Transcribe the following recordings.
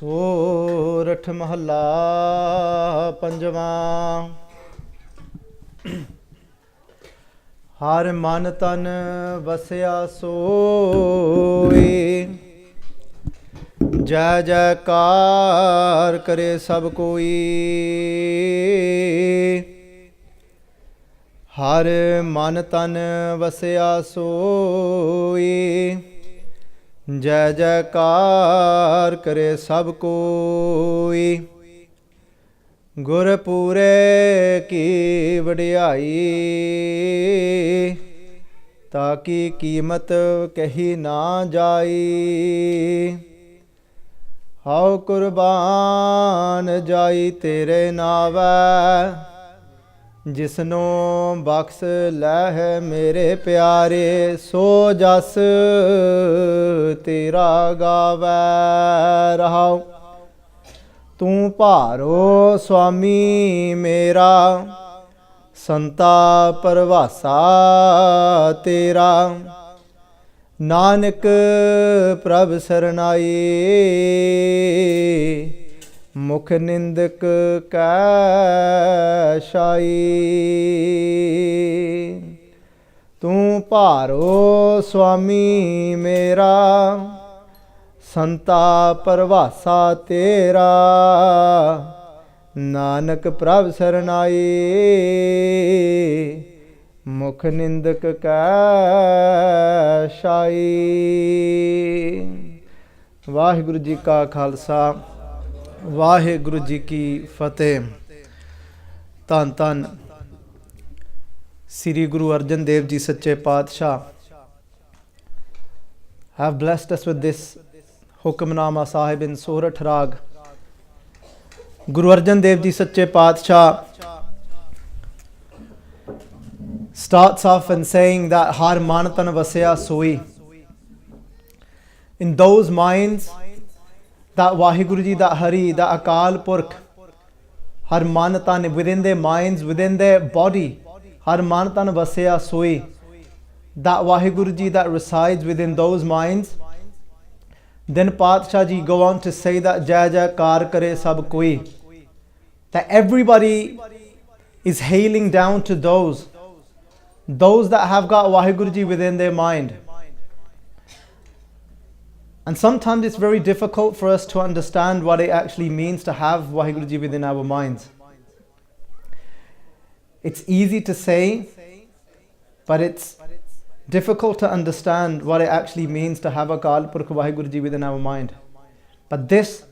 ਸੋਰਠ ਮਹੱਲਾ ਪੰਜਵਾਂ। ਹਰ ਮਨ ਤਨ ਵਸਿਆ ਸੋਈ, ਜੈ ਜੈਕਾਰ ਕਰੇ ਸਭ ਕੋਈ। ਹਰ ਮਨ ਤਨ ਵਸਿਆ ਸੋਈ, ਜੈ ਜੈਕਾਰ ਕਰੇ ਸਭ ਕੋਈ। ਗੁਰਪੂਰੇ ਕੀ ਵਡਿਆਈ, ਤਾਂ ਕੀ ਕੀਮਤ ਕਹੀ ਨਾ ਜਾਈ। ਹਉ ਕੁਰਬਾਨ ਜਾਈ ਤੇਰੇ ਨਾਵੈ, ਜਿਸਨੂੰ ਬਖਸ਼ ਲੈ ਹੈ ਮੇਰੇ ਪਿਆਰੇ। ਸੋ ਜਸ ਤੇਰਾ ਗਾਵੈ ਰਹਾਉ। ਤੂੰ ਭਾਰੋ ਸੁਆਮੀ ਮੇਰਾ, ਸੰਤਾ ਪਰਵਾਸਾ ਤੇਰਾ। ਨਾਨਕ ਪ੍ਰਭ ਸਰਨਾਈ, ਮੁਖ ਨਿੰਦਕ ਕੈ ਸ਼ਾਈ। ਤੂੰ ਭਾਰੋ ਸੁਆਮੀ ਮੇਰਾ, ਸੰਤਾ ਪਰਵਾਸਾ ਤੇਰਾ। ਨਾਨਕ ਪ੍ਰਭ ਸਰਨਾਈ, ਮੁਖ ਨਿੰਦਕ ਕੈ ਸ਼ਾਈ। ਵਾਹਿਗੁਰੂ ਜੀ ਕਾ ਖਾਲਸਾ, ਵਾਹਿਗੁਰੂ ਜੀ ਕੀ ਫਤਿਹ। ਧੰਨ ਧੰਨ ਸ੍ਰੀ ਗੁਰੂ ਅਰਜਨ ਦੇਵ ਜੀ ਸੱਚੇ ਪਾਤਸ਼ਾਹ have blessed us with this Hukamnama Sahib in Sorat Rag. Guru Arjan Dev Ji Sache Paatshah starts off and saying that Har Manatan Vasya Soi. In those minds that Vaheguru Ji, that Hari, that Akal Purkh, Har Manatan, within their minds, within their body, Har Manatan Vasya Soi, that Vaheguru Ji that resides within those minds. Then Paatshah Ji go on to say that Jai Jaikar kare sab koi, that everybody is hailing down to those that have got Vaheguru Ji within their mind. And sometimes it's very difficult for us to understand what it actually means to have Vaheguru Ji within our minds. It's easy to say, but it's difficult to understand what it actually means to have Akal Purkh Vaheguru Ji within our mind. But this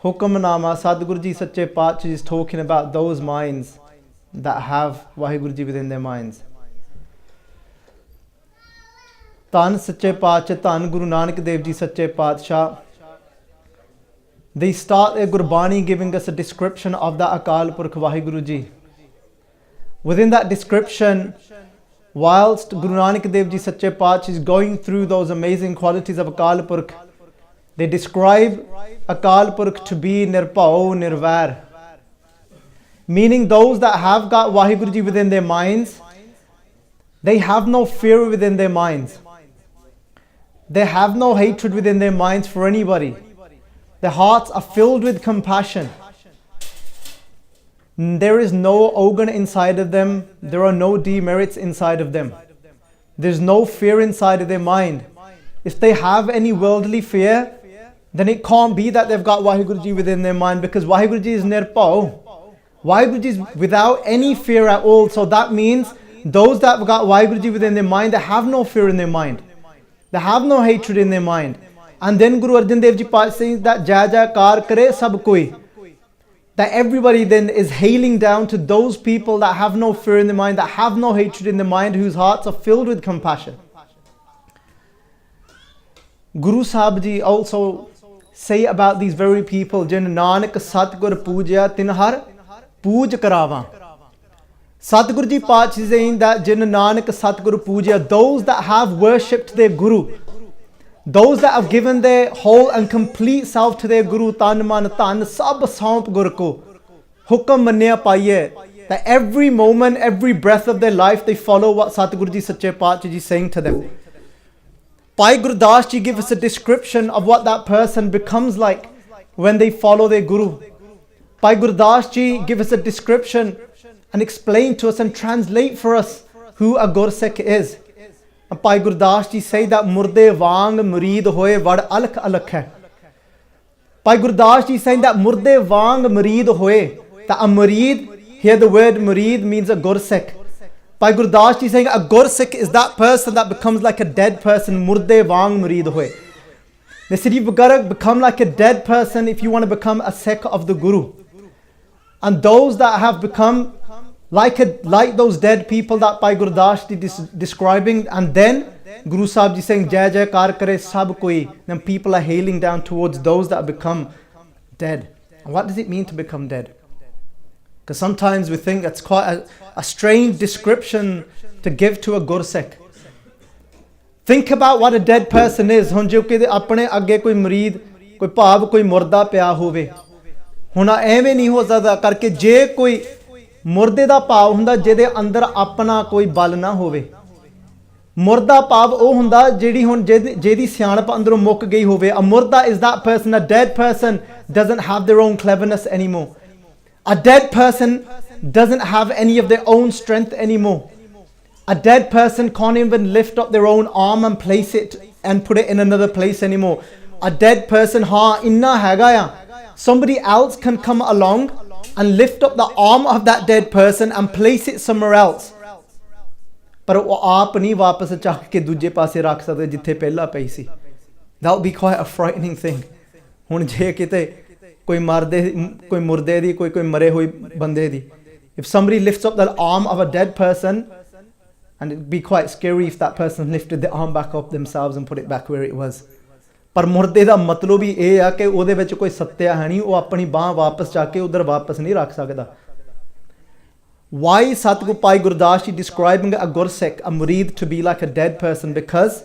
Hukamnama, Sadguru Ji Sache Paatshah is talking about those minds that have Vaheguru Ji within their minds. Tan Sache Paatshah, Tan Guru Nanak Dev Ji Sache Paatshah, they start a Gurbani giving us a description of the Akal Purkh Vaheguru Ji. Within that description, whilst Guru Nanak Dev Ji Sache Paatshah is going through those amazing qualities of Akal Purkh, they describe Akal Purkh to be Nirpao Nirvair, meaning those that have got Vaheguru Ji within their minds, they have no fear within their minds. They have no hatred within their minds for anybody. Their hearts are filled with compassion. There is no organ inside of them. There are no demerits inside of them. There's no fear inside of their mind. If they have any worldly fear, then it can't be that they've got Vaheguru Ji within their mind, because Vaheguru Ji is Nirpao. Vaheguru Ji is without any fear at all. So that means those that have got Vaheguru Ji within their mind, they have no fear in their mind. They have no hatred in their mind. And then Guru Arjan Dev Ji Paatshah says that Jai Jaikar kare sab koi, that everybody then is hailing down to those people that have no fear in their mind, that have no hatred in their mind, whose hearts are filled with compassion. Guru Sahib Ji also say about these very people, Jin Nanak Satgur Pujya Tin Har Puj Karava. Satguru Ji Paatshah is saying that Jin Nanak Satguru Pujya, those that have worshipped their Guru, those that have given their whole and complete self to their Guru, Tan Man Tan Sab Saump Gur Ko, Hukam Manya Paiye, that every moment, every breath of their life, they follow what Satguru Ji Sache Paatshah Ji is saying to them. Bhai Gurdas Ji give us a description of what that person becomes like when they follow their Guru. Bhai Gurdas Ji give us a description and explain to us and translate for us who a Gursikh is. And Bhai Gurdas Ji say that murde wang murid hoye vad alakh alakh hai. Bhai Gurdas Ji saying that murde wang murid hoye, that a murid, here the word murid means a Gursikh. Bhai Gurdas Ji saying a Gursikh is that person that becomes like a dead person, murde wang murid hoye. They said you've got to become like a dead person if you want to become a Sikh of the Guru. And those that have become like those dead people that Bhai Gurdas Ji describing, and then Guru Sahib Ji saying Jai Jai Kar Kare Sab Koi, then people are hailing down towards those that have become dead. And what does it mean to become dead? Because sometimes we think it's quite a strange description to give to a Gursikh. Think about what a dead person is. ਹੁਣ ਜੋ ਕਿ ਆਪਣੇ ਅੱਗੇ ਕੋਈ ਮਰੀਦ, ਕੋਈ ਭਾਵ ਕੋਈ ਮੁਰਦਾ ਪਿਆ ਹੋਵੇ, ਹੁਣ ਐਵੇਂ ਨਹੀਂ ਹੋ ਸਕਦਾ ਕਰਕੇ ਜੇ ਕੋਈ ਮੁਰਦੇ ਦਾ ਭਾਵ ਹੁੰਦਾ ਜਿਹਦੇ ਅੰਦਰ ਆਪਣਾ ਕੋਈ ਬਲ ਨਾ ਹੋਵੇ। ਮੁਰਦਾ ਭਾਵ ਉਹ ਹੁੰਦਾ ਜਿਹੜੀ ਹੁਣ ਜਿਹਦੀ ਸਿਆਣਪ ਅੰਦਰੋਂ ਮੁੱਕ ਗਈ ਹੋਵੇ। A murda is that person, a dead person doesn't have their own cleverness anymore. A dead person doesn't have any of their own strength anymore. A dead person can't even lift up their own arm and place it and put it in another place anymore. A dead person, inna hega ya. Somebody else can come along and lift up the arm of that dead person and place it somewhere else. ਪਰ ਉਹ ਆਪ ਨਹੀਂ ਵਾਪਸ ਚੱਕ ਕੇ ਦੂਜੇ ਪਾਸੇ ਰੱਖ ਸਕਦੇ ਜਿੱਥੇ ਪਹਿਲਾਂ ਪਈ ਸੀ। That would be quite a frightening thing. ਹੁਣ ਜੇ ਕਿਤੇ ਕੋਈ ਮੁਰਦੇ ਦੀ ਕੋਈ ਮਰੇ ਹੋਏ ਬੰਦੇ ਦੀ, if somebody lifts up the arm of a dead person, and it'd be quite scary if that person lifted the arm back up themselves and put it back where it was. ਪਰ ਮੁਰਦੇ ਦਾ ਮਤਲਬ ਹੀ ਇਹ ਆ ਕਿ ਉਹਦੇ ਵਿੱਚ ਕੋਈ ਸੱਤਿਆ ਹੈ ਨਹੀਂ, ਉਹ ਆਪਣੀ ਬਾਹ ਵਾਪਸ ਚੱਕ ਕੇ ਉਧਰ ਵਾਪਸ ਨਹੀਂ ਰੱਖ ਸਕਦਾ। Why is Satguru Bhai Gurdas Ji describing a Gursikh, a murid, to be like a dead person? Because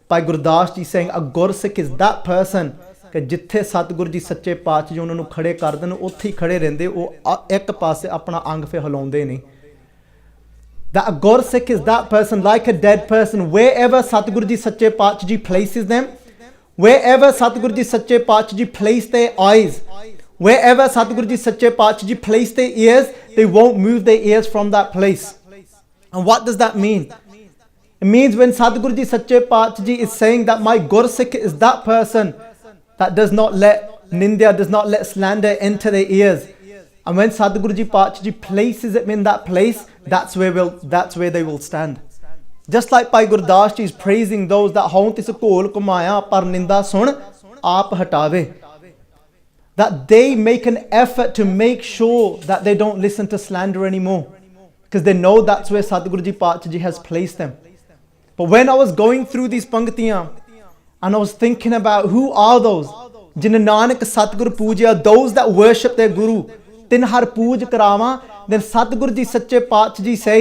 Bhai Gurdas Ji saying a Gursikh is that person ਕਿ ਜਿੱਥੇ ਸਤਿਗੁਰੂ ਜੀ ਸੱਚੇ ਪਾਤਸ਼ਾਹ ਜੀ ਉਹਨਾਂ ਨੂੰ ਖੜੇ ਕਰ ਦੇਣ ਉੱਥੇ ਹੀ ਖੜੇ ਰਹਿੰਦੇ, ਉਹ ਇੱਕ ਪਾਸੇ ਆਪਣਾ ਅੰਗ ਫਿਰ ਹਿਲਾਉਂਦੇ ਨਹੀਂ। That a Gursikh is that person, like a dead person, wherever Satguru Ji Sache Paatshah Ji places them, wherever Satguru Ji Sache Paatshah Ji place their eyes, wherever Satguru Ji Sache Paatshah Ji place their ears, they won't move their ears from that place. And what does that mean? It means when Satguru Ji Sache Paatshah Ji is saying that my Gursikh is that person that does not let nindya, does not let slander enter their ears. And when Sadguru Ji Paatshah Ji places it in that place, that's where they will stand. Just like Bhai Gurdas Ji is praising those that haunt is kol kumaya par ninda sun aap hatave. That they make an effort to make sure that they don't listen to slander anymore. Because they know that's where Sadguru Ji Paatshah Ji has placed them. But when I was going through these pangtiyan, and I was thinking about who are those? Jina Nanak Satguru Puja, those that worship their Guru. Tin har pooj karama, then Satguru Ji Sache Paatshah Ji say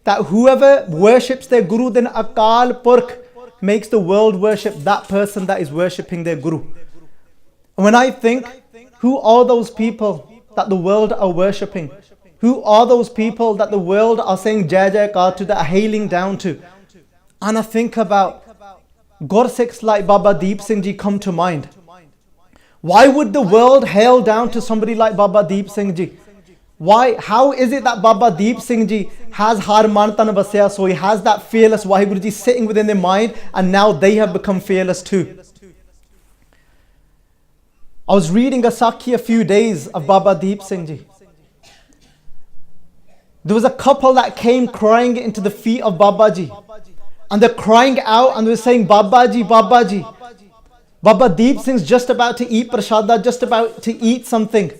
that whoever worships their Guru, then Akal Purkh makes the world worship that person that is worshipping their Guru. When I think, who are those people that the world are worshipping? Who are those people that the world are saying Jai Jai Kar to, that are hailing down to? And I think about Gursikhs like Baba Deep Singh Ji come to mind. Why would the world hail down to somebody like Baba Deep Singh Ji? Why? How is it that Baba Deep Singh Ji has Har Man Tan Vasya, so he has that fearless Waheguru Ji sitting within their mind, and now they have become fearless too? I was reading a Sakhi a few days of Baba Deep Singh Ji. There was a couple that came crying into the feet of Baba Ji. And they're crying out and they're saying, Baba Ji, Baba Ji. Baba Deep Singh's just about to eat prashada, just about to eat something.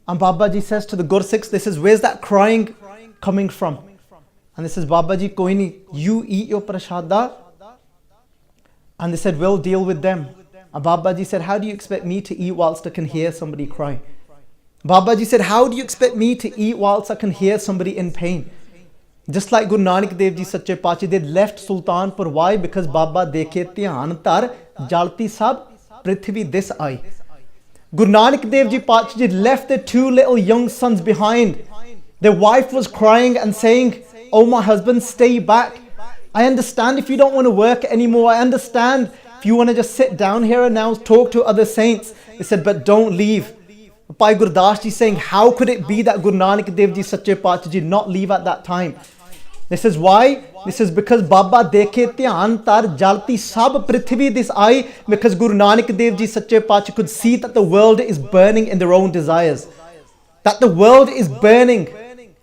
And Baba Ji says to the Gursikhs, this is, where's that crying coming from? And they says, Baba Ji, koi nahi, you eat your prashada. And they said, we'll deal with them. And Baba Ji said, how do you expect me to eat whilst I can hear somebody cry? Baba Ji said, how do you expect me to eat whilst I can hear somebody in pain? Just like Guru Nanak Dev Ji Sache Paatshah, they left Sultanpur. Why? Because Baba dekhe dhyan tar jalti sab prithvi this eye. Guru Nanak Dev Ji Paatshah Ji left their two little young sons behind. Their wife was crying and saying, oh my husband, stay back. I understand if you don't want to work anymore. I understand if you want to just sit down here and now talk to other saints. They said, but don't leave. Bhai Gurdas ji saying, how could it be that Guru Nanak Dev Ji Sache Paatshah ji not leave at that time? This is why. This is because Baba dekhe dhyan tar jalti sab prithvi this eye, because Guru Nanak Dev Ji Sache Paatshah could see that the world is burning in their own desires, that the world is burning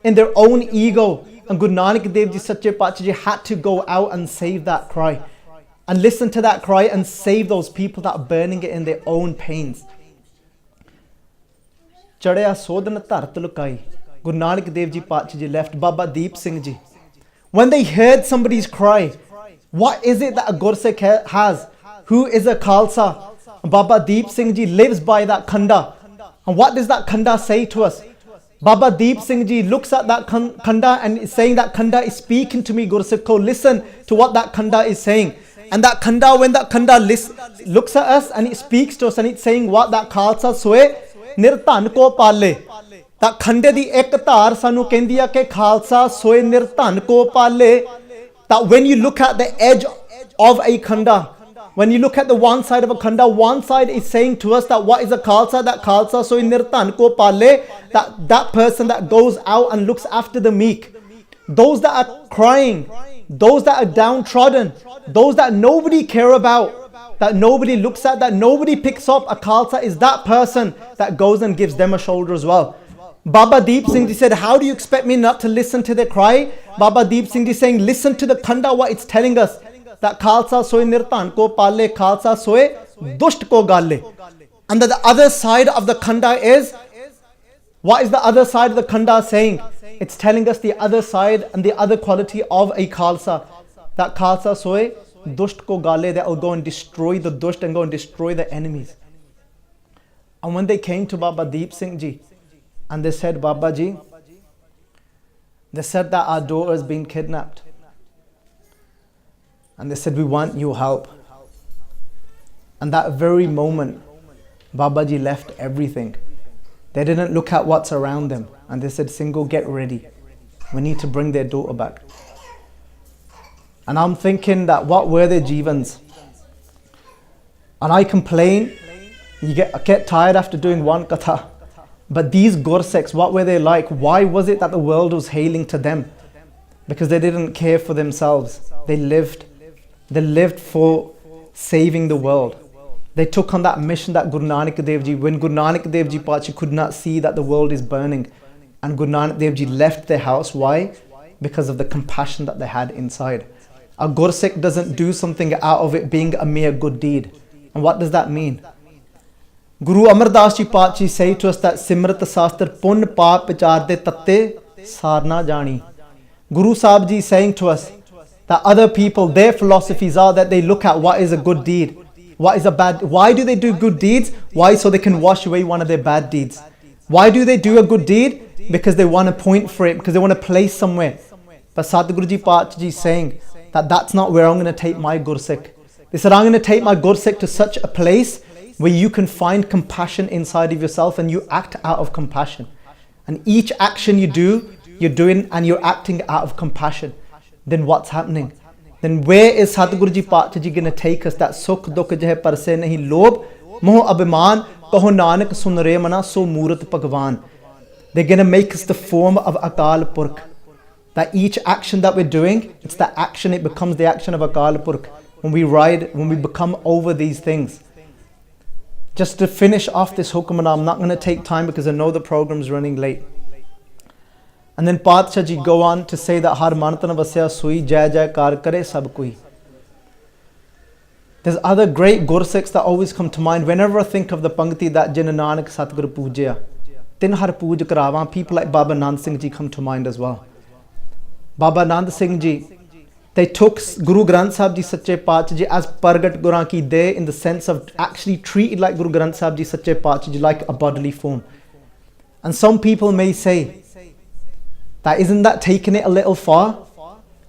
in their own ego. And Guru Nanak Dev Ji Sache Paatshah ji had to go out and save that cry, and listen to that cry and save those people that are burning it in their own pains. Chadaya Sodan Tart Lukai. Guru Nanak Dev Ji Paatshah ji left. Baba Deep Singh ji, when they heard somebody's cry, what is it that a Gursikh has? Who is a Khalsa? Baba Deep Singh ji lives by that khanda. And what does that khanda say to us? Baba Deep Singh ji looks at that khanda and is saying that khanda is speaking to me, Gursikho. Listen to what that khanda is saying. And that khanda, when that khanda looks at us and it speaks to us and it's saying what? That Khalsa soe nirtan ko pale. That khande di ek dhar sanu kendi hai ke Khalsa soe nirtan ko pale. That when you look at the edge of a khanda, when you look at the one side of a khanda, one side is saying to us that what is a Khalsa? That Khalsa soe nirtan ko pale. That person that goes out and looks after the meek, those that are crying, those that are downtrodden, those that nobody care about, that nobody looks at, that nobody picks up. A Khalsa is that person that goes and gives them a shoulder as well. Baba Deep Singh ji said, how do you expect me not to listen to their cry? Baba Deep Singh ji saying, listen to the khanda, what it's telling us. That Khalsa soe nirtan ko pale, Khalsa soe dusht ko galle. And that the other side of the khanda is, what is the other side of the khanda saying? It's telling us the other side and the other quality of a Khalsa. That Khalsa soe dusht ko galle, that will go and destroy the dusht and go and destroy the enemies. And when they came to Baba Deep Singh ji and they said, Baba ji, they said that our daughter has been kidnapped. And they said, we want your help. And that very moment, Babaji left everything. They didn't look at what's around them. And they said, Singho, get ready. We need to bring their daughter back. And I'm thinking that what were their jivans? And I complain, you get tired after doing one katha. But these Gursikhs, what were they like? Why was it that the world was hailing to them? Because they didn't care for themselves. They lived for saving the world. They took on that mission that Guru Nanak Dev Ji, when Guru Nanak Dev Ji Paatshah could not see that the world is burning, and Guru Nanak Dev Ji left their house. Why? Because of the compassion that they had inside. A Gursikh doesn't do something out of it being a mere good deed. And what does that mean? Guru Amar Das Ji Paatshah say to us that Simrat Sastra Pun Paap Vichar De Tatte Sarna Jani. Guru Sahib Ji is saying to us that other people, their philosophies are that they look at what is a good deed, what is a bad. Why do they do good deeds? Why? So they can wash away one of their bad deeds. Why do they do a good deed? Because they want to point for it, because they want to place somewhere. But Sadhguru Ji Paatshah Ji is saying that that's not where I'm going to take my Gursikh. They said, I'm going to take my Gursikh to such a place where you can find compassion inside of yourself and you act out of compassion. And each action you do, you're doing and you're acting out of compassion. Then what's happening? Then where is Sadhguru Ji Paatshah Ji going to take us? That sukh dukh jahe parse nahi lobh moh abhiman kaho nanak sun re mana so murat bhagwan. They're going to make us the form of Akal Purkh. That each action that we're doing, it's the action, it becomes the action of Akal Purkh. When we become over these things. Just to finish off this Hukamnama, I'm not going to take time because I know the program's running late. And then Paatshah Ji go on to say that Har Mantan Vasya Sui Jai Jai Kar Kare Sab Kui. There's other great Gursikhs that always come to mind whenever I think of the Pangti that Jin Nanak Satguru Pujya. Tin Har Puj Karavan, people like Baba Nand Singh Ji come to mind as well. Baba Nand Singh Ji, they took Guru Granth Sahib Ji Sache Paatshah Ji as Pargat Guran Ki De, in the sense of actually treated like Guru Granth Sahib Ji Sache Paatshah Ji like a bodily form. And some people may say, that isn't that taking it a little far?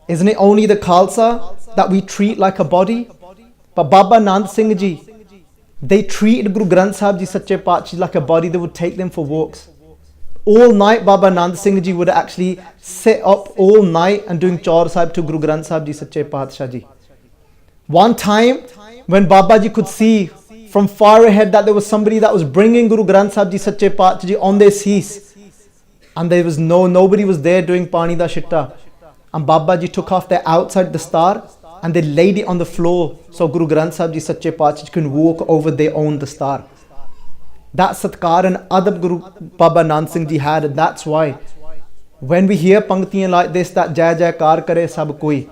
Isn't it only the Khalsa that we treat like a body? But Baba Nand Singh Ji, they treated Guru Granth Sahib Ji Sache Paatshah Ji like a body. They would take them for walks. All night Baba Nand Singh Ji would actually sit up all night and doing Chaur Sahib to Guru Granth Sahib Ji Sache Paatshah Ji. One time when Baba Ji could see from far ahead that there was somebody that was bringing Guru Granth Sahib Ji Sache Paatshah Ji on their seas, and there was nobody was there doing Pani da Shitta, and Baba Ji took off their outside dastar and they laid it on the floor so Guru Granth Sahib Ji Sache Paatshah Ji can walk over their own dastar. That satkar and adab Guru Baba Nand Singh Ji had, and that's why when we hear pangtiyan like this, that Jai Jaikar kare sab koi.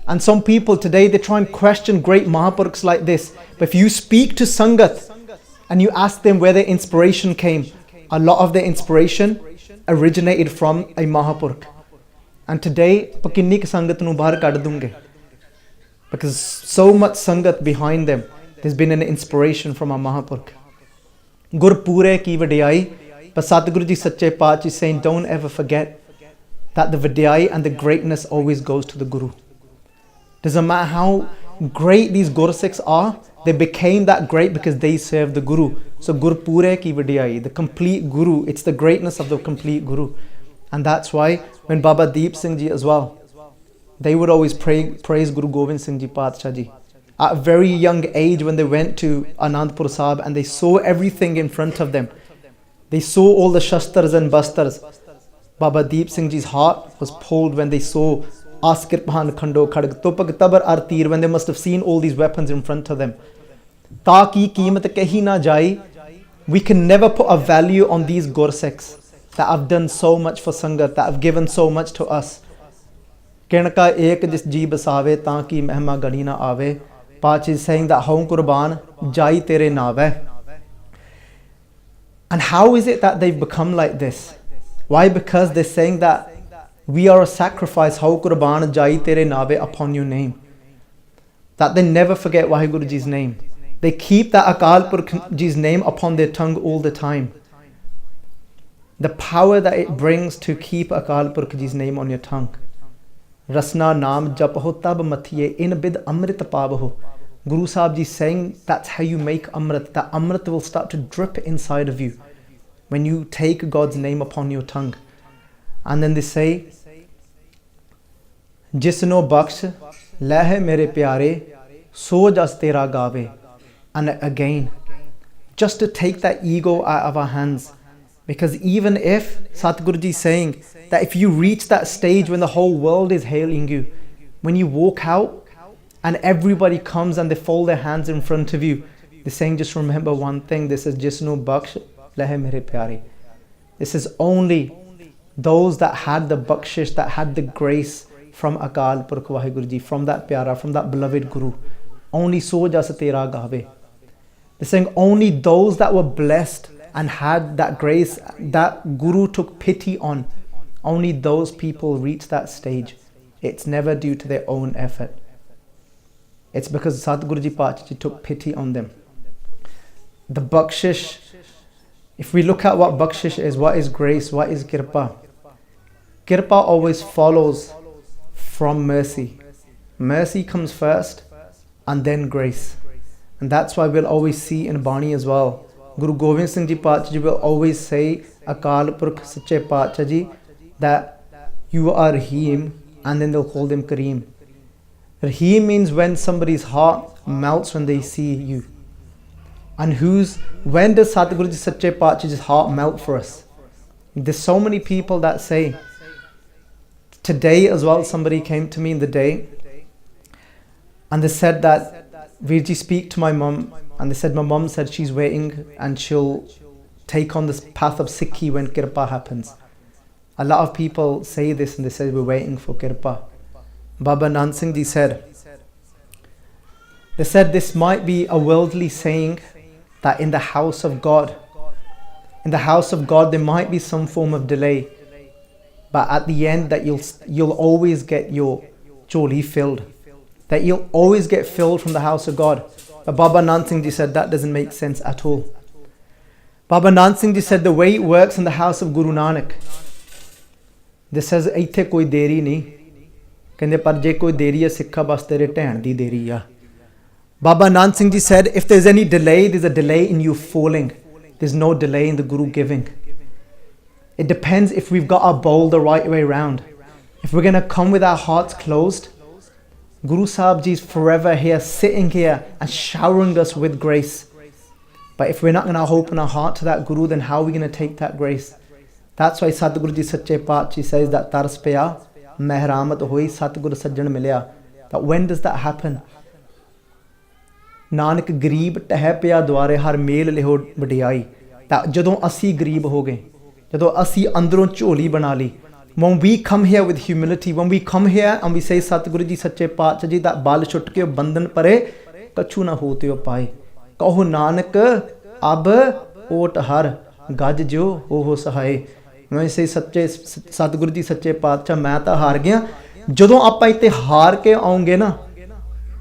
And some people today, they try and question great Mahapurukhs like this. But if you speak to Sangat and you ask them where their inspiration came, a lot of their inspiration originated from a Mahapurukh. And today, pakinnik Sangat nu bahar kad dunge, because so much Sangat behind them, there's been an inspiration from a Mahapurukh. Gurpure ki vadiyai, but Satguru Ji Sache Paatshah is saying, don't ever forget that the vadiyai and the greatness always goes to the Guru. Doesn't matter how great these Gursikhs are, they became that great because they served the Guru. So Gurpure ki vadiyai, the complete Guru, it's the greatness of the complete Guru. And that's why when Baba Deep Singh Ji as well, they would always praise Guru Gobind Singh Ji Paatshah Ji. At a very young age, when they went to Anandpur Sahib and they saw everything in front of them, they saw all the shastars and bastars. Baba Deep Singh Ji's heart was pulled when they saw Askirpan Khando Khadg Topak Tabar Artir, when they must have seen all these weapons in front of them. Taki Keemat Kahi na jai, we can never put a value on these Gursikhs that have done so much for Sangat, that have given so much to us. Kenka ek jis ji basave, taki mehma gadi na ave. Paatshah is saying that Haun Qurban jai tere naave. And how is it that they've become like this? Why? Because they're saying that we are a sacrifice, Haun Qurban jai tere naave, upon your name. That they never forget Waheguru Ji's name. They keep that Akal Purkh Ji's name upon their tongue all the time. The power that it brings to keep Akal Purkh Ji's name on your tongue. Rasna naam japaho tab mathiye in bid amrit pabaho. Guru Sahib Ji saying that's how you make amrit. That amrit will start to drip inside of you when you take God's name upon your tongue. And then they say, Jisno baksh lehe mere pyare so jas tera gave. And again, just to take that ego out of our hands. Because even if Satguru Ji is saying that if you reach that stage when the whole world is hailing you, when you walk out and everybody comes and they fold their hands in front of you, they're saying just remember one thing. This is Jisnu Baksh Lehe Mere Pyare. This is only those that had the bakshish, that had the grace from Akal Purkh Waheguru Ji, from that pyara, from that beloved Guru. Only so jas tera gave. They're saying only those that were blessed and had that grace, that Guru took pity on, only those people reach that stage. It's never due to their own effort. It's because Satguru Ji Paatshah Ji took pity on them. The bakshish, if we look at what bakshish is, what is grace, what is kirpa? Kirpa always follows from mercy. Mercy comes first and then grace. And that's why we'll always see in Bani as well. Guru Gobind Singh Ji Paatshah Ji will always say, Akal Purkh Sache Paatshah Ji, that you are Rahim, and then they'll call them Kareem. Rahim means when somebody's heart melts when they see you. And when does Satguru Ji Sache Paatshah Ji's heart melt for us? There's so many people that say, today as well, somebody came to me in the day, and they said that, Virji, speak to my mum. And they said, my mum said she's waiting and she'll take on this path of Sikhi when Kirpa happens. A lot of people say this and they say, we're waiting for Kirpa. Baba Nand Singh Ji said, they said this might be a worldly saying that in the house of God, there might be some form of delay. But at the end that you'll always get your choli filled. That you'll always get filled from the house of God. But Baba Nand Singh Ji said that doesn't make sense at all. Baba Nand Singh Ji said the way it works in the house of Guru Nanak, this says, Aithe koi deri nahi. Kende par je koi deri hai sikha bas tere tehn di deri hai. Baba Nand Singh Ji said, if there's any delay, there's a delay in you falling. There's no delay in the Guru giving. It depends if we've got our bowl the right way round. If we're going to come with our hearts closed, Guru Sahib Ji is forever here, sitting here and showering us with grace. But if we're not going to open our heart to that Guru, then how are we going to take that grace? That's why Sadguru Ji Sache Paatshah says that tars paya mehramat hoi Satgur sajjan milya. That when does that happen? Nanak gareeb teh paya dware har mel leho vadiyai. That ਜਦੋਂ ਅਸੀਂ ਗਰੀਬ ਹੋ ਗਏ, ਜਦੋਂ ਅਸੀਂ ਅੰਦਰੋਂ ਝੋਲੀ ਬਣਾ ਲਈ, when we come here with humility, when we come here and we say Satguru Ji Sache Paatshah Ji that bal ਛੁੱਟ ਕੇ ਬੰਧਨ ਪਰੇ ਕਛੂ ਨਾ ਹੋਤੇ ਪਾਏ, ਕਹੋ ਨਾਨਕ ਅਬ ਓਟ ਹਰ ਗੱਜ ਜਿਉ ਹੋ ਸਹਾਏ। ਮੈਂ ਸੇ ਸੱਚੇ ਸਤਿਗੁਰੂ ਜੀ ਸੱਚੇ ਪਾਤਸ਼ਾਹ ਮੈਂ ਤਾਂ ਹਾਰ ਗਿਆ। ਜਦੋਂ ਆਪਾਂ ਇੱਥੇ ਹਾਰ ਕੇ ਆਉਂਗੇ ਨਾ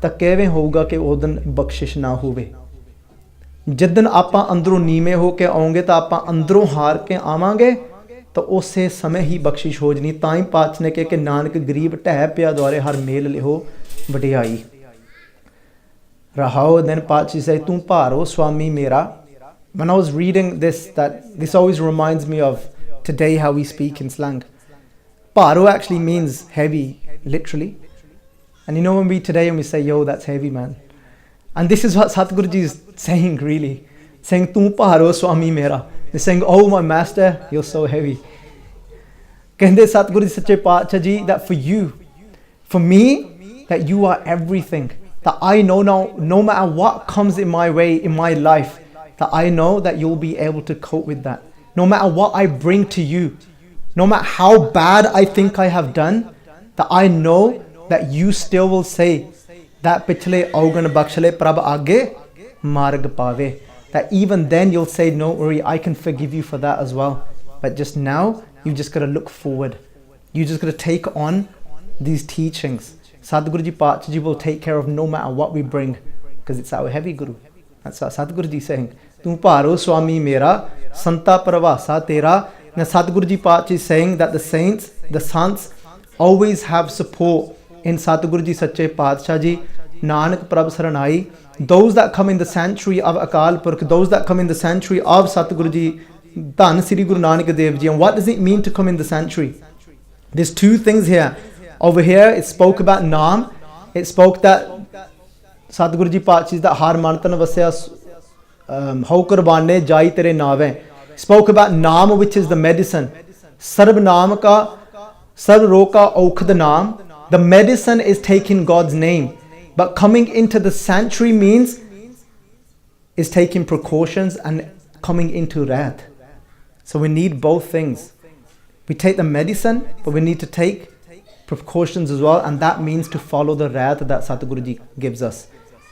ਤਾਂ ਕਿਵੇਂ ਹੋਊਗਾ ਕਿ ਉਹ ਦਿਨ ਬਖਸ਼ਿਸ਼ ਨਾ ਹੋਵੇ। ਜਿੱਦਣ ਆਪਾਂ ਅੰਦਰੋਂ ਨੀਵੇਂ ਹੋ ਕੇ ਆਉਂਗੇ ਤਾਂ ਆਪਾਂ ਅੰਦਰੋਂ ਹਾਰ ਕੇ ਆਵਾਂਗੇ ਤਾਂ ਉਸੇ ਸਮੇਂ ਹੀ ਬਖਸ਼ਿਸ਼ ਹੋ ਜਣੀ। ਤਾਂ ਹੀ ਪਾਤਸ਼ਾਹ ਨੇ ਕਿਹਾ ਕਿ ਨਾਨਕ ਗਰੀਬ ਢਹਿ ਪਿਆ ਦੁਆਰੇ ਹਰ ਮੇਲ ਲਿਓ ਵਡਿਆਈ। ਰਹਾਓ then ਪਾਤਸ਼ਾਹ say ਤੂੰ ਭਾਰੋ ਸੁਆਮੀ ਮੇਰਾ। When I was reading this always reminds me of today how we speak in slang. Paro actually means heavy, literally. And you know when we today when we say, yo, that's heavy, man. And this is what Satguru Ji is saying, really. Saying, tu paro swami mera. They're saying, oh, my master, you're so heavy. Kende Satguru Ji Sache Paatshah Ji, that for you, for me, that you are everything. That I know now, no matter what comes in my way, in my life, that I know that you'll be able to cope with that. No matter what I bring to you, no matter how bad I think I have done, that I know that you still will say that pichle augan bakshale prabh aage marg pave. That even then you'll say, no worry, I can forgive you for that as well. But just now, you just got to look forward. You just got to take on these teachings. Sadguru Ji Paatshah Ji will take care of no matter what we bring, because it's our heavy Guru. That's what Sadguru Ji saying. Tu paro swami mera, santa pravasa tera. Now Sadguru Ji Paatshah is saying that the saints, the sants, always have support in Sadguru Ji Sache Paatshah Ji, Nanak Prabh Saranai. Those that come in the sanctuary of Akal Purkh, those that come in the sanctuary of Satguru Ji, Dhan Sri Guru Nanak Dev Ji. And what does it mean to come in the sanctuary? There's two things here. Over here it spoke about Naam. It spoke that Sadguru Ji Paatshah is that har mantan vasya ho qurbane jai tere naave. Spoke about Naam, which is the medicine. Sarb naam ka, sarb rog ka aukhad naam. The medicine is taking God's name. But coming into the sanctuary means is taking precautions and coming into Rahat. So we need both things. We take the medicine, but we need to take precautions as well. And that means to follow the Rahat that Satguru Ji gives us.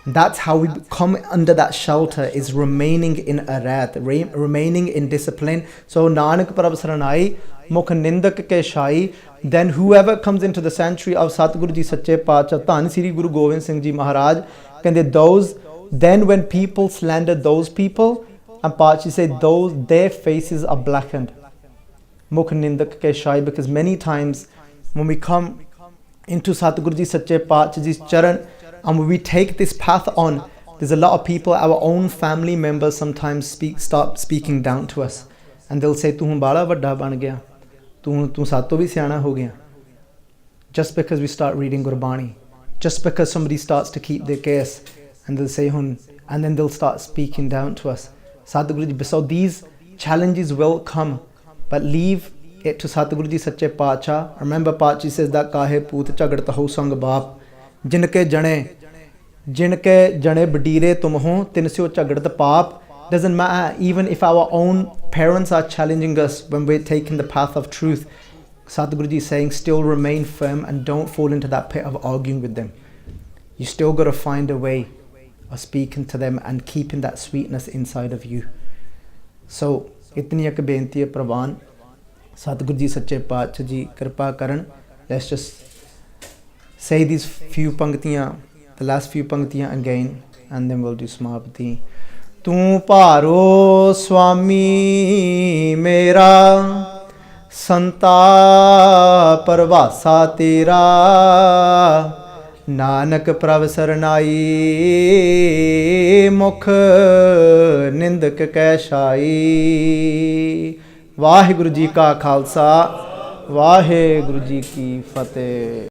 That's how we come under that shelter, is remaining in a Rahat, remaining in discipline. So Nanak Prabh Saranai, Mukh Nindak Ke Shai. Then whoever comes into the sanctuary of Satguru Ji Sache Paatshah, Dhan Sri Guru Gobind Singh Ji Maharaj, then when people slander those people, and Paatshah said their faces are blackened. Mukh Nindak Ke Shai, because many times when we come into Satguru Ji Sache Paatshah Ji's charan, and when we take this path on, there's a lot of people, our own family members sometimes start speaking down to us. And they'll say, tu bala vadda ban gaya. Tu sato bhi siyana ho gaya. Just because we start reading Gurbani. Just because somebody starts to keep their case. And they'll say, and then they'll start speaking down to us. Sadguru Ji, so these challenges will come. But leave it to Sadguru Ji Sache Paatshah. Remember Paatshah says that kahe poot chagad taho sang baap. जिनके जने बडीरे तुम हो तिनस्यो झगड़त पाप. Doesn't matter, even if our own parents are challenging us when we're taking the path of truth, Sadguru Ji is saying still remain firm and don't fall into that pit of arguing with them. You still got to find a way of speaking to them and keeping that sweetness inside of you. So itni ek benti hai Prabhan, Sadguru Ji Sache Paatshah Ji kripa karan. Let's just say these few panktiyan, the last few panktiyan again, and then we'll do Samapati. Tu paro swami mera, santa parvasa tera, nanak prabh saranai, mukh nindak ke shai. Vaheguru Ji ka Khalsa, Vaheguru Ji ki Fateh.